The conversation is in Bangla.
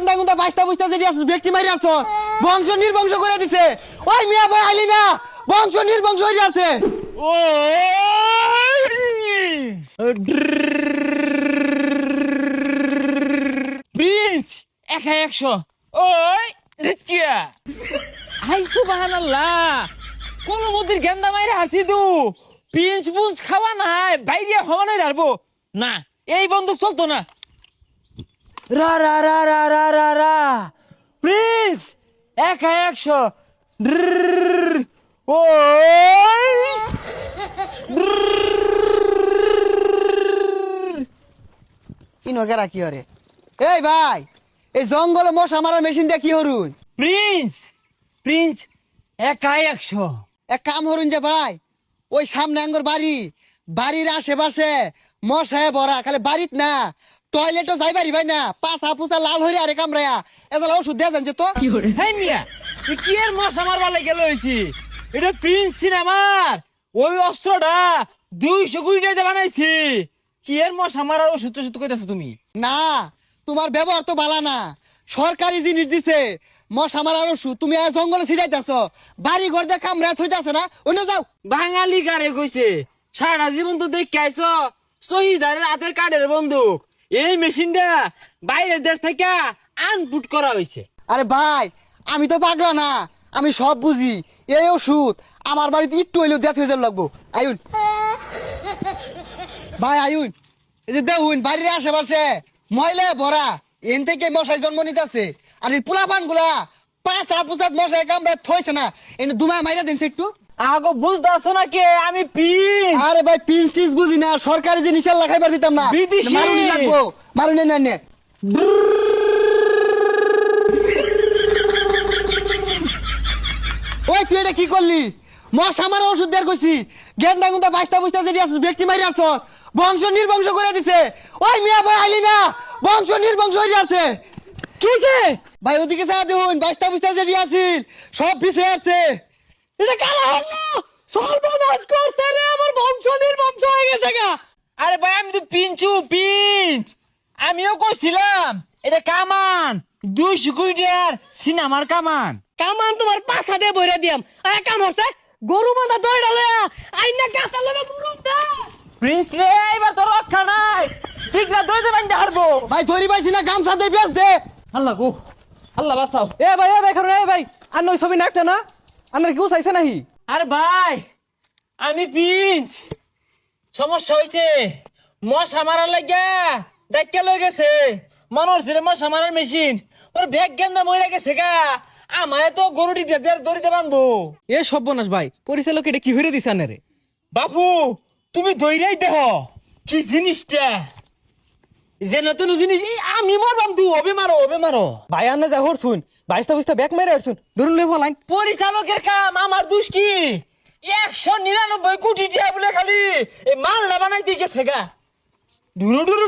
গেন্দা গুন্দা বাইস্তা বুঝতা যেটি আছে ব্যক্তি মারি আছস বংশ নির্বংশ করে দিছে। ওই মিয়া ভাই আইলি না, বংশ নির্বংশ হয়ে আছে। ও প্রিন্স 100 ওই রিচকিয়া হাই সুবহানাল্লাহ কোন মদির গেন্দা মাইরা হাসি দু প্রিন্স বুন্স খাওয়া নাই বাইরে হওয়ানো রাখবো না, এই বন্দুক চলতো না। রা রা রা রা রা রা রা প্রিন্স 100 ওই ইনকেরা কি হরে? এই ভাই, এই জঙ্গলে মশা মারা মেশিন দিয়ে কি হরুন? প্রিন্স প্রিন্স 100 এক কাম হরুন যে ভাই, ওই সামনে আঙ্গর বাড়ি, বাড়ির আশেপাশে মশায় ভরা, খালি বাড়িত না টয়লেটও যাই পারি ভাই না, পাছা পুছা লাল হইরে আরে কামড়ায়া এগুলো ওষুধ দেয়া জানছে তো। হেই মিয়া এ কি এর মশা মারবা লাগে লইছি? এটা প্রিন্স সিনেমার ওই অস্ত্রটা 200 কোটি টাকা বানাইছি। কি এর মশা মারার ওষুধ টষুধ কইতাছো তুমি? না, তোমার ব্যবহার তো ভালো না। সরকারি জিনিস দিছে মশা মারার ওষুধ, তুমি আর জঙ্গলে ছিটাইতেছ, বাড়ি ঘর দিয়ে কামড়া থইতাছে না, অন্য যাও। বাঙালি গারে কইছে সারা জীবন তো দেখে আইছো শহীদারের হাতের কাঠের বন্দুক, এই মেশিনটা বাইরের দেশ থেকে আনপুট করা হয়েছে। আরে ভাই, আমি তো পাগলা না, আমি সব বুঝি। এই ওষুধ আমার বাড়িতে একটু হইলেও দেয়া হয়ে যাওয়া লাগবো। আয়ুন ভাই, আয়ুন, এই যে দেখুন বাড়ির আশেপাশে ময়লা ভরা, এন থেকে মশাই জন্ম নিতেছে। আর এই পোলাপান গুলা পাঁচা পুচাত মশাই কামড়ে থইছে না, এনে দুমায় মাইরা দিনছে একটু। আগো বুঝতেছো না কে আমি প্রিন্স? আরে ভাই, পিস টিস বুঝি না, সরকারি জিনিস আর লাগাইবার দিতাম না, বিদেশি। মারুনি লাগবো, মারুনি না নে। ওই তুই এটা কি করলি? মশা মারা ওষুধ দেয়ার কইছি, গেন্দা গুন্দা বাইস্তা বুঝতা যেটি আছে ব্যক্তি মারি আছস বংশ নির্বংশ করে দিছে। ওই মিয়া ভাই আইলি না, বংশ নির্বংশ হয়ে আছে। কিসে ভাই ওদিকে যা দেখুন, বাইস্তা বুঝতা যেটি আছিল সব পিছে আছে। এটা কালা হলো সর্বনাশ করছে রে, আমার বংশ নির্বংশ হয়ে গেছে গা। আরে ভাই আমি তো পিঞ্চ আমিও কইছিলাম এটা কামান 200 কোটি টাকার সিনেমার কামান। কামান তোমার পাছা দিয়ে বইরা দিয়াম। আয় কাম হচ্ছে গরু বাঁধা দইড়ালে আইনা গাছের লগে মুরুম দা। প্রিন্স রে এবার তো রক্ষা নাই, ঠিক না ধরে বাইন্দা হারবো। ভাই ধরি পাইছি না, গামছা দিয়ে বেচ দে। আল্লাহ গো আল্লাহ বাঁচাও। এ ভাই খারো এ ভাই আর নই ছবি নাকটা না আনার কি চাইছে নাহি? আরে ভাই আমি পিঞ্চ, সমস্যা হয়েছে মশা মারার লাগিয়া ডাক্কা লয়ে গেছে, মনে হচ্ছে মশা মারার মেশিন ওর ব্যাগ গেন্দা মরে গেছে গা। আমায় তো গরুটি দড়িতে বানবো। এ সর্বনাশ ভাই, পরিচালক এটা কি হইরে দিছে আনারে? বাপু তুমি দইরাই দেহ কি জিনিসটা যেন তেন জিনিস, এই আমি মরবাম তু ওবে মারো। ভাই আনে যা হর শুন, বাইস্তা বুঝতা ব্যাক মেরে আসুন, ধরুন লই ফলাইন। পরিচালকের কাম, আমার দোষ কি? 199 কোটি টাকা বলে খালি এই মালটা বানাইতে গেছে গা। ডুরু